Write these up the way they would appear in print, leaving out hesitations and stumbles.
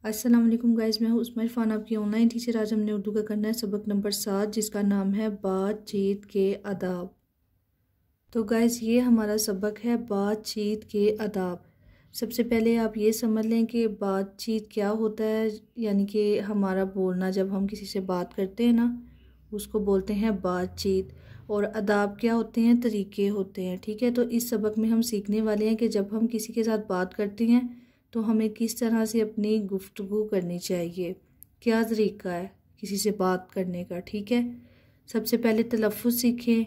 अस्सलाम वालेकुम गाइस, मैं हूँ उस्मा इरफान, आपकी ऑनलाइन टीचर। आज हमने उर्दू का करना है सबक नंबर 7, जिसका नाम है बातचीत के आदाब। तो गाइस, ये हमारा सबक है बातचीत के आदाब। सबसे पहले आप ये समझ लें कि बातचीत क्या होता है। यानी कि हमारा बोलना, जब हम किसी से बात करते हैं ना, उसको बोलते हैं बातचीत। और आदाब क्या होते हैं? तरीके होते हैं। ठीक है, तो इस सबक में हम सीखने वाले हैं कि जब हम किसी के साथ बात करते हैं तो हमें किस तरह से अपनी गुफ्तगू करनी चाहिए, क्या तरीका है किसी से बात करने का। ठीक है, सबसे पहले तलफ़्फ़ुज़ सीखें,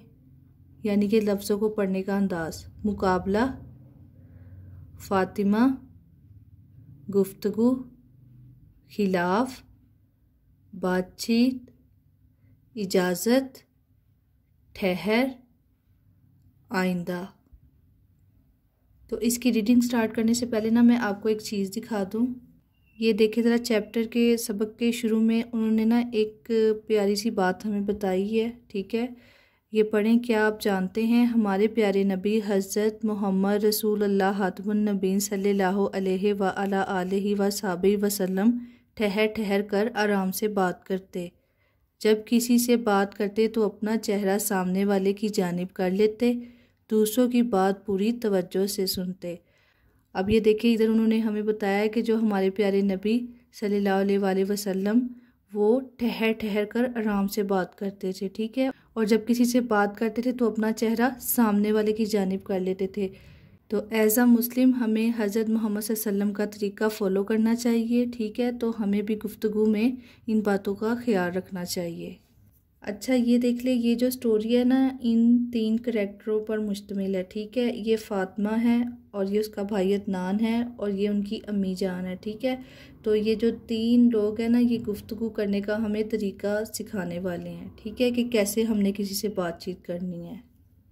यानी कि लफ्ज़ों को पढ़ने का अंदाज़। मुकाबला, फ़ातिमा, गुफ्तगू, खिलाफ, बातचीत, इजाज़त, ठहर, आइंदा। तो इसकी रीडिंग स्टार्ट करने से पहले ना मैं आपको एक चीज़ दिखा दूँ। ये देखिए ज़रा, चैप्टर के सबक के शुरू में उन्होंने ना एक प्यारी सी बात हमें बताई है। ठीक है, ये पढ़ें। क्या आप जानते हैं हमारे प्यारे नबी हज़रत मोहम्मद रसूलुल्लाह खातमुन नबीन सल्लल्लाहु अलैहि व अला आलिहि व सहाबिहि वसल्लम ठहर ठहर कर आराम से बात करते। जब किसी से बात करते तो अपना चेहरा सामने वाले की जानिब कर लेते, दूसरों की बात पूरी तवज्जो से सुनते। अब ये देखिए, इधर उन्होंने हमें बताया कि जो हमारे प्यारे नबी सल्लल्लाहु अलैहि वसल्लम वो ठहर ठहर कर आराम से बात करते थे। ठीक है, और जब किसी से बात करते थे तो अपना चेहरा सामने वाले की जानिब कर लेते थे। तो एज़ अ मुस्लिम हमें हज़रत मोहम्मद सल्लल्लाहु अलैहि वसल्लम का तरीका फ़ॉलो करना चाहिए। ठीक है, तो हमें भी गुफ्तगू में इन बातों का ख्याल रखना चाहिए। अच्छा, ये देख ले, ये जो स्टोरी है ना, इन 3 करैक्टरों पर मुश्तमिल है। ठीक है, ये फ़ातिमा है, और ये उसका भाई अदनान है, और ये उनकी अम्मी जान है। ठीक है, तो ये जो 3 लोग हैं ना, ये गुफ्तगू करने का हमें तरीका सिखाने वाले हैं। ठीक है, कि कैसे हमने किसी से बातचीत करनी है।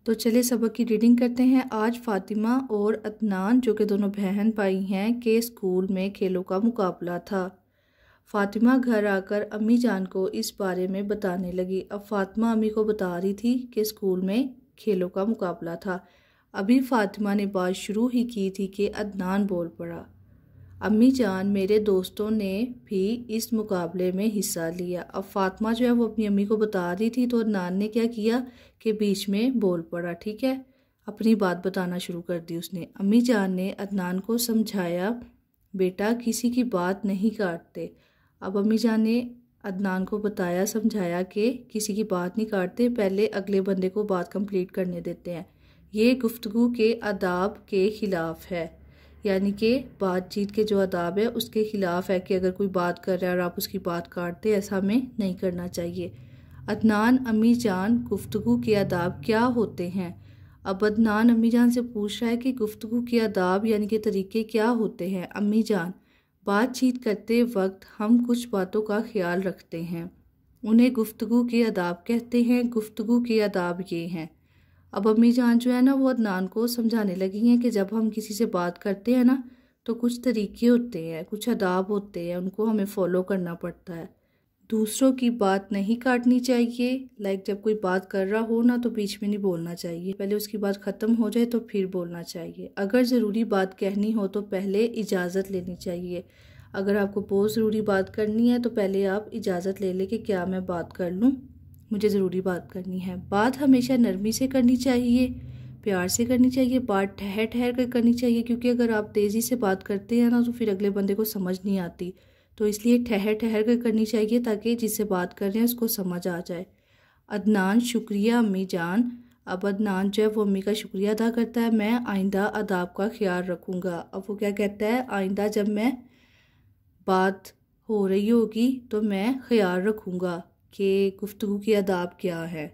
तो चलिए सबक की रीडिंग करते हैं। आज फ़ातिमा और अदनान, जो कि दोनों बहन भाई हैं, के स्कूल में खेलों का मुकाबला था। फ़ातिमा घर आकर अम्मी जान को इस बारे में बताने लगी। अब फ़ातिमा अम्मी को बता रही थी कि स्कूल में खेलों का मुकाबला था। अभी फ़ातिमा ने बात शुरू ही की थी कि अदनान बोल पड़ा, अम्मी जान, मेरे दोस्तों ने भी इस मुकाबले में हिस्सा लिया। अब फ़ातिमा जो है वो अपनी अम्मी को बता रही थी, तो अदनान ने क्या किया कि बीच में बोल पड़ा। ठीक है, अपनी बात बताना शुरू कर दी उसने। अम्मी जान ने अदनान को समझाया, बेटा किसी की बात नहीं काटते। अब अम्मी जान ने अदनान को बताया, समझाया कि किसी की बात नहीं काटते, पहले अगले बंदे को बात कंप्लीट करने देते हैं। ये गुफ्तगू के आदाब के ख़िलाफ़ है, यानी कि बातचीत के जो आदाब है उसके ख़िलाफ़ है कि अगर कोई बात कर रहा है और आप उसकी बात काटते, ऐसा हमें नहीं करना चाहिए। अदनान, अम्मी जान, गुफ्तगू के आदाब क्या होते हैं? अब अदनान अम्मी जान से पूछ रहा है कि गुफ्तगू के आदाब यानी कि तरीके क्या होते हैं। अम्मी जान, बातचीत करते वक्त हम कुछ बातों का ख्याल रखते हैं, उन्हें गुफ्तगू के आदाब कहते हैं। गुफ्तगू के आदाब ये हैं। अब अम्मी जान जो है ना, वो अदनान को समझाने लगी हैं कि जब हम किसी से बात करते हैं ना, तो कुछ तरीके होते हैं, कुछ आदाब होते हैं, उनको हमें फ़ॉलो करना पड़ता है। दूसरों की बात नहीं काटनी चाहिए। जब कोई बात कर रहा हो ना, तो बीच में नहीं बोलना चाहिए, पहले उसकी बात ख़त्म हो जाए तो फिर बोलना चाहिए। अगर ज़रूरी बात कहनी हो तो पहले इजाज़त लेनी चाहिए। अगर आपको बहुत ज़रूरी बात करनी है तो पहले आप इजाज़त ले लें कि क्या मैं बात कर लूँ, मुझे ज़रूरी बात करनी है। बात हमेशा नरमी से करनी चाहिए, प्यार से करनी चाहिए, बात ठहर ठहर कर करनी चाहिए, क्योंकि अगर आप तेज़ी से बात करते हैं ना तो फिर अगले बंदे को समझ नहीं आती। तो इसलिए ठहर ठहर कर करनी चाहिए ताकि जिससे बात कर रहे हैं उसको समझ आ जाए। अदनान, शुक्रिया अम्मी जान। अब अदनान जो है वो अम्मी का शुक्रिया अदा करता है। मैं आइंदा आदाब का ख्याल रखूँगा। अब वो क्या कहता है, आइंदा जब मैं बात हो रही होगी तो मैं ख्याल रखूँगा कि गुफ्तगू के आदाब क्या है।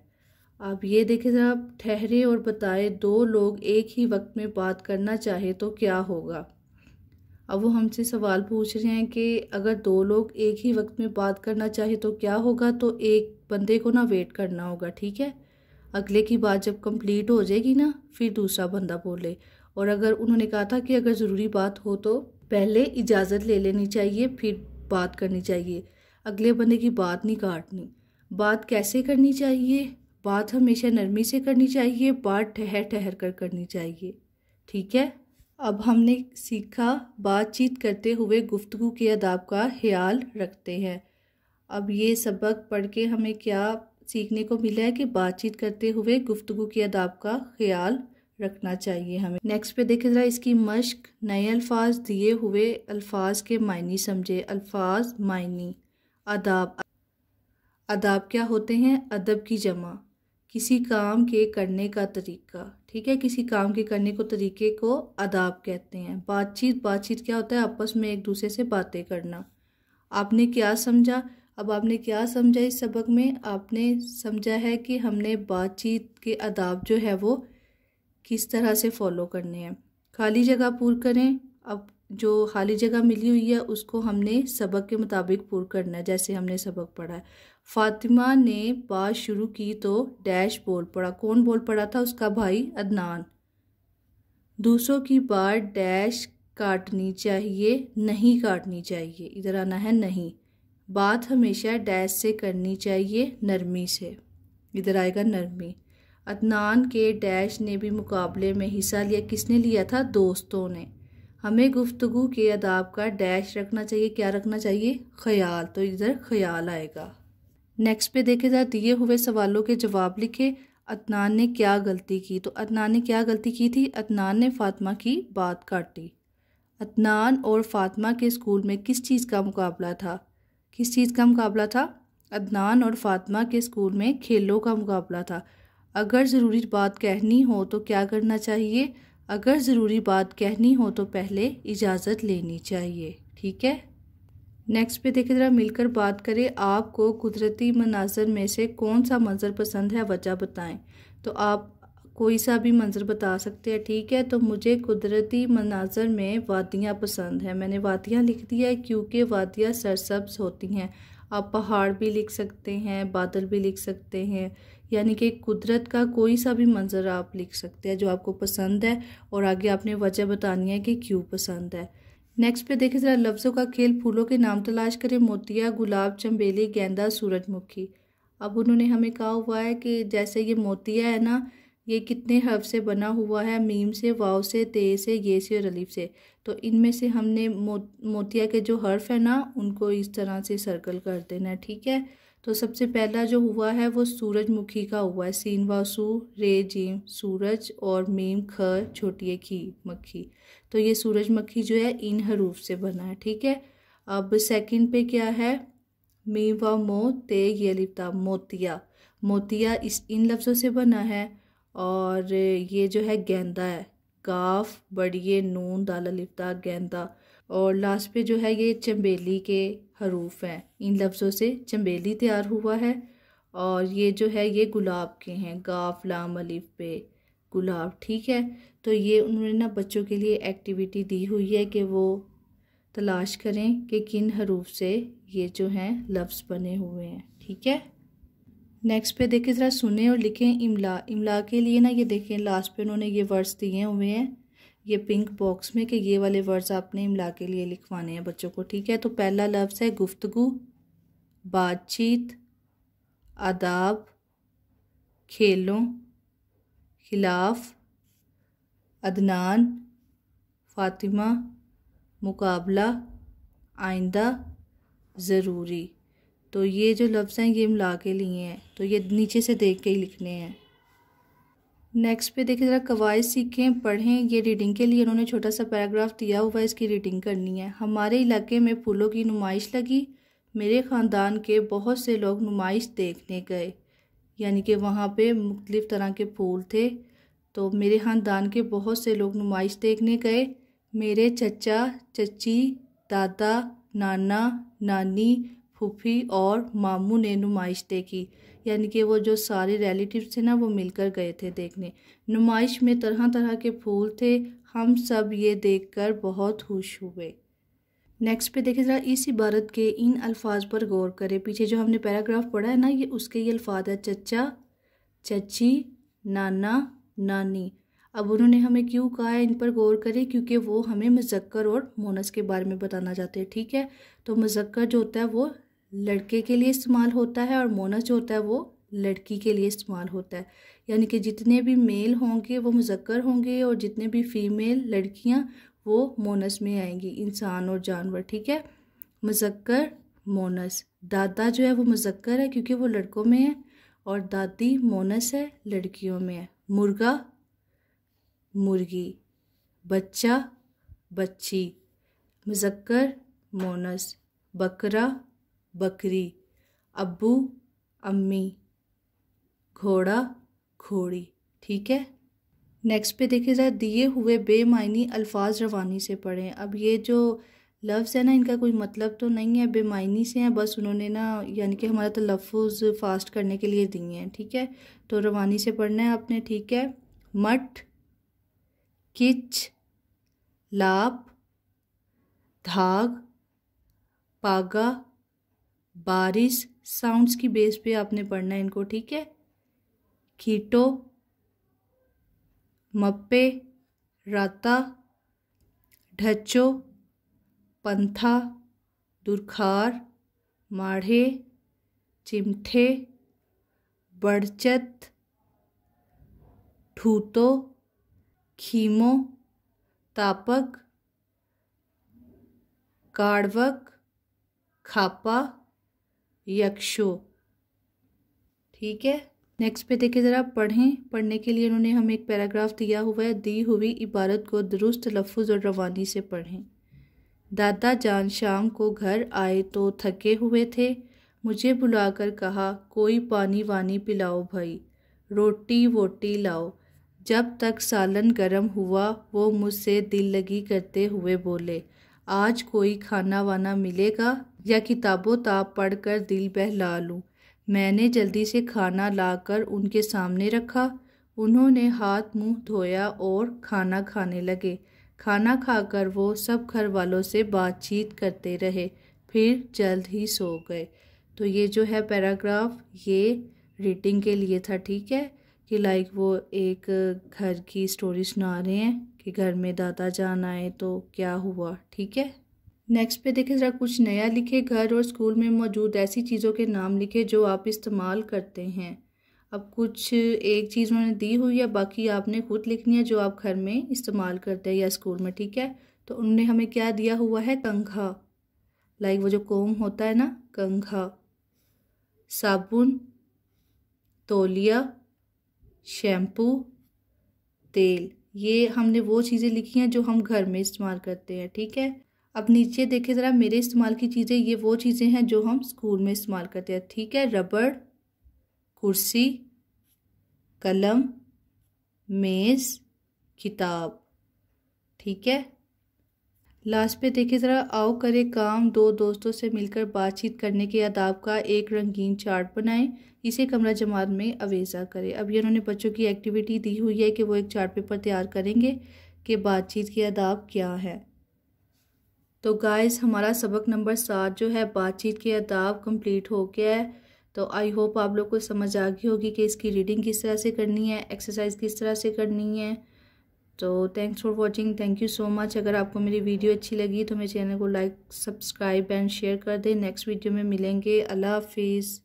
अब ये देखें ज़रा, ठहरे और बताए, 2 लोग एक ही वक्त में बात करना चाहे तो क्या होगा। अब वो हमसे सवाल पूछ रहे हैं कि अगर 2 लोग एक ही वक्त में बात करना चाहे तो क्या होगा। तो एक बंदे को ना वेट करना होगा। ठीक है, अगले की बात जब कंप्लीट हो जाएगी ना, फिर दूसरा बंदा बोले। और अगर उन्होंने कहा था कि अगर ज़रूरी बात हो तो पहले इजाज़त ले लेनी चाहिए, फिर बात करनी चाहिए, अगले बंदे की बात नहीं काटनी। बात कैसे करनी चाहिए? बात हमेशा नरमी से करनी चाहिए, बात ठहर ठहर कर करनी चाहिए। ठीक है, अब हमने सीखा बातचीत करते हुए गुफ्तगू के आदाब का ख्याल रखते हैं। अब ये सबक पढ़ के हमें क्या सीखने को मिला है कि बातचीत करते हुए गुफ्तगू के आदाब का ख्याल रखना चाहिए हमें। नेक्स्ट पे देखें ज़रा इसकी मश्क। नए अल्फाज दिए हुए अल्फाज के मायने समझे। अल्फाज मायने। आदाब। आदाब क्या होते हैं? अदब की जमा। किसी काम के करने का तरीका। ठीक है, किसी काम के करने को तरीके को आदाब कहते हैं। बातचीत। बातचीत क्या होता है? आपस में एक दूसरे से बातें करना। आपने क्या समझा? अब आपने क्या समझा इस सबक में? आपने समझा है कि हमने बातचीत के आदाब जो है वो किस तरह से फॉलो करने हैं। खाली जगह पूर करें। अब जो खाली जगह मिली हुई है उसको हमने सबक के मुताबिक पूर करना है, जैसे हमने सबक पढ़ा है। फातिमा ने बात शुरू की तो डैश बोल पड़ा। कौन बोल पड़ा था? उसका भाई अदनान। दूसरों की बात डैश काटनी चाहिए, नहीं काटनी चाहिए। इधर आना है नहीं। बात हमेशा डैश से करनी चाहिए, नरमी से। इधर आएगा नरमी। अदनान के डैश ने भी मुकाबले में हिस्सा लिया। किसने लिया था? दोस्तों ने। हमें गुफ्तगू के आदाब का डैश रखना चाहिए। क्या रखना चाहिए? ख्याल। तो इधर ख्याल आएगा। नेक्स्ट पे देखे जाए दिए हुए सवालों के जवाब लिखे। अदनान ने क्या गलती की? तो अदनान ने क्या गलती की थी? अदनान ने फातिमा की बात काटी। अदनान और फातिमा के स्कूल में किस चीज़ का मुकाबला था? किस चीज़ का मुकाबला था? अदनान और फातिमा के स्कूल में खेलों का मुकाबला था। अगर ज़रूरी बात कहनी हो तो क्या करना चाहिए? अगर ज़रूरी बात कहनी हो तो पहले इजाज़त लेनी चाहिए। ठीक है। नेक्स्ट पे देखिए ज़रा मिलकर बात करें। आपको कुदरती मनाज़र में से कौन सा मंज़र पसंद है? वजह बताएं। तो आप कोई सा भी मंज़र बता सकते हैं। ठीक है, तो मुझे कुदरती मनाज़र में वादियाँ पसंद है। मैंने वादियाँ लिख दिया है क्योंकि वादियाँ सरसब्ज होती हैं। आप पहाड़ भी लिख सकते हैं, बादल भी लिख सकते हैं, यानी कि कुदरत का कोई सा भी मंज़र आप लिख सकते हैं जो आपको पसंद है, और आगे आपने वजह बतानी है कि क्यों पसंद है। नेक्स्ट पे देखिए ज़रा लफ्ज़ों का खेल। फूलों के नाम तलाश करें। मोतिया, गुलाब, चंबेली, गेंदा, सूरजमुखी। अब उन्होंने हमें कहा हुआ है कि जैसे ये मोतिया है ना, ये कितने हर्फ से बना हुआ है? मीम से, वाव से, ते से, ये से और अलिफ से। तो इनमें से हमने मोतिया के जो हर्फ है ना उनको इस तरह से सर्कल कर देना है। ठीक है, तो सबसे पहला जो हुआ है वो सूरजमुखी का हुआ है। सीन व सू, रे जीम सूरज, और मीम ख छोटी खी मक्खी। तो ये सूरजमुखी जो है इन हरूफ से बना है। ठीक है, अब सेकंड पे क्या है? मीम व मो ते ये लिपता मोतिया। मोतिया इस इन लफ्ज़ों से बना है। और ये जो है गेंदा है। काफ बड़िए नून दाल लिपता गेंदा। और लास्ट पे जो है ये चंबेली के हरूफ हैं। इन लफ्ज़ों से चंबेली तैयार हुआ है। और ये जो है ये गुलाब के हैं। गाफ लाम अलिफ पे गुलाब। ठीक है, तो ये उन्होंने ना बच्चों के लिए एक्टिविटी दी हुई है कि वो तलाश करें कि किन हरूफ से ये जो हैं लफ्ज़ बने हुए हैं। ठीक है, नेक्स्ट पे देखें ज़रा सुने और लिखें इमला। इमला के लिए ना ये देखें लास्ट पे उन्होंने ये वर्ड्स दिए हुए हैं ये पिंक बॉक्स में कि ये वाले वर्ड्स आपने इमला के लिए लिखवाने हैं बच्चों को। ठीक है, तो पहला लफ्ज़ है गुफ्तगू, बातचीत, आदाब, खेलों, खिलाफ, अदनान, फातिमा, मुकाबला, आइंदा, ज़रूरी। तो ये जो लफ्ज़ हैं ये इमला के लिए हैं, तो ये नीचे से देख के ही लिखने हैं। नेक्स्ट पे देखिए ज़रा कवायद सीखें, पढ़ें। ये रीडिंग के लिए उन्होंने छोटा सा पैराग्राफ दिया हुआ है, इसकी रीडिंग करनी है। हमारे इलाके में फूलों की नुमाइश लगी। मेरे ख़ानदान के बहुत से लोग नुमाइश देखने गए, यानी कि वहाँ पे मुख्तलिफ़ तरह के फूल थे। तो मेरे ख़ानदान के बहुत से लोग नुमाइश देखने गए। मेरे चचा चची, दादा, नाना, नानी, फूफी और मामू ने नुमाइश देखी, यानी कि वो जो सारे रिलेटिव्स थे ना वो मिलकर गए थे देखने। नुमाइश में तरह तरह के फूल थे। हम सब ये देखकर बहुत खुश हुए। नेक्स्ट पे देखिए ज़रा इस इबारत के इन अल्फाज पर गौर करें। पीछे जो हमने पैराग्राफ पढ़ा है ना ये उसके ये अल्फाज है चचा, चची, नाना, नानी। अब उन्होंने हमें क्यों कहा है इन पर गौर करें? क्योंकि वो हमें मुज़क्कर और मोनस के बारे में बताना चाहते हैं। ठीक है, तो मुज़क्कर जो होता है वो लड़के के लिए इस्तेमाल होता है और मोनस जो होता है वो लड़की के लिए इस्तेमाल होता है, यानी कि जितने भी मेल होंगे वो मुज़क्कर होंगे और जितने भी फ़ीमेल लड़कियां वो मोनस में आएंगी, इंसान और जानवर। ठीक है, मुज़क्कर मोनस। दादा जो है वो मुज़क्कर है क्योंकि वो लड़कों में है, और दादी मोनस है, लड़कियों में है। मुर्गा मुर्गी, बच्चा बच्ची, मुज़क्कर मोनस, बकरा बकरी, अब्बू अम्मी, घोड़ा घोड़ी। ठीक है, नेक्स्ट पे देखिए ज़रा, दिए हुए बेमायनी अल्फाज रवानी से पढ़ें। अब ये जो लफ्ज़ है ना, इनका कोई मतलब तो नहीं है, बेमायनी से हैं, बस उन्होंने ना यानी कि हमारा तलफ़ुज़ फास्ट करने के लिए दिए हैं। ठीक है, तो रवानी से पढ़ना है आपने। ठीक है, मट, किच, लाप, धाग, पागा, बारिश, साउंड्स की बेस पे आपने पढ़ना है इनको। ठीक है, कीटो, मप्पे, राता, ढच्चो, पंथा, दुरखार, माढ़े, चिमठे, बड़चत, ठूतो, खीमो, तापक, काड़वक, खापा, यक्षो। ठीक है, नेक्स्ट पे देखिए ज़रा, पढ़ें। पढ़ने के लिए उन्होंने हमें एक पैराग्राफ दिया हुआ है, दी हुई इबारत को दुरुस्त लफ्ज़ और रवानी से पढ़ें। दादा जान शाम को घर आए तो थके हुए थे। मुझे बुलाकर कहा, कोई पानी वानी पिलाओ भाई, रोटी वोटी लाओ। जब तक सालन गर्म हुआ वो मुझसे दिल लगी करते हुए बोले, आज कोई खाना वाना मिलेगा या किताबों ताब पढ़कर दिल बहला लूँ। मैंने जल्दी से खाना लाकर उनके सामने रखा। उन्होंने हाथ मुंह धोया और खाना खाने लगे। खाना खाकर वो सब घर वालों से बातचीत करते रहे, फिर जल्द ही सो गए। तो ये जो है पैराग्राफ, ये रीडिंग के लिए था। ठीक है, कि लाइक वो एक घर की स्टोरी सुना रहे हैं कि घर में दादा जान आए तो क्या हुआ। ठीक है, नेक्स्ट पे देखिए ज़रा, कुछ नया लिखे। घर और स्कूल में मौजूद ऐसी चीज़ों के नाम लिखे जो आप इस्तेमाल करते हैं। अब कुछ एक चीज़ उन्होंने दी हुई है, बाकी आपने खुद लिखनी है जो आप घर में इस्तेमाल करते हैं या स्कूल में। ठीक है, तो उन्होंने हमें क्या दिया हुआ है, कंघा, लाइक वो जो कोम होता है ना, कंघा। साबुन, तौलिया, शैम्पू, तेल, ये हमने वो चीज़ें लिखी हैं जो हम घर में इस्तेमाल करते हैं। ठीक है, अब नीचे देखें ज़रा, मेरे इस्तेमाल की चीज़ें, ये वो चीज़ें हैं जो हम स्कूल में इस्तेमाल करते हैं। ठीक है, रबड़, कुर्सी, कलम, मेज़, किताब। ठीक है, लास्ट पे देखिए ज़रा, आओ करे काम, दो दोस्तों से मिलकर बातचीत करने के आदाब का एक रंगीन चार्ट बनाएं, इसे कमरा जमात में अवेजा करें। अब ये उन्होंने बच्चों की एक्टिविटी दी हुई है कि वो एक चार्ट पेपर तैयार करेंगे कि बातचीत के आदाब क्या है। तो गाइस, हमारा सबक नंबर 7 जो है बातचीत के आदाब कंप्लीट हो गया है। तो आई होप आप लोग को समझ आ गई होगी कि इसकी रीडिंग किस तरह से करनी है, एक्सरसाइज किस तरह से करनी है। तो thanks for watching, thank you so much. अगर आपको मेरी वीडियो अच्छी लगी तो मेरे चैनल को लाइक, सब्सक्राइब एंड शेयर कर दें। नेक्स्ट वीडियो में मिलेंगे। अल्लाह हाफिज़।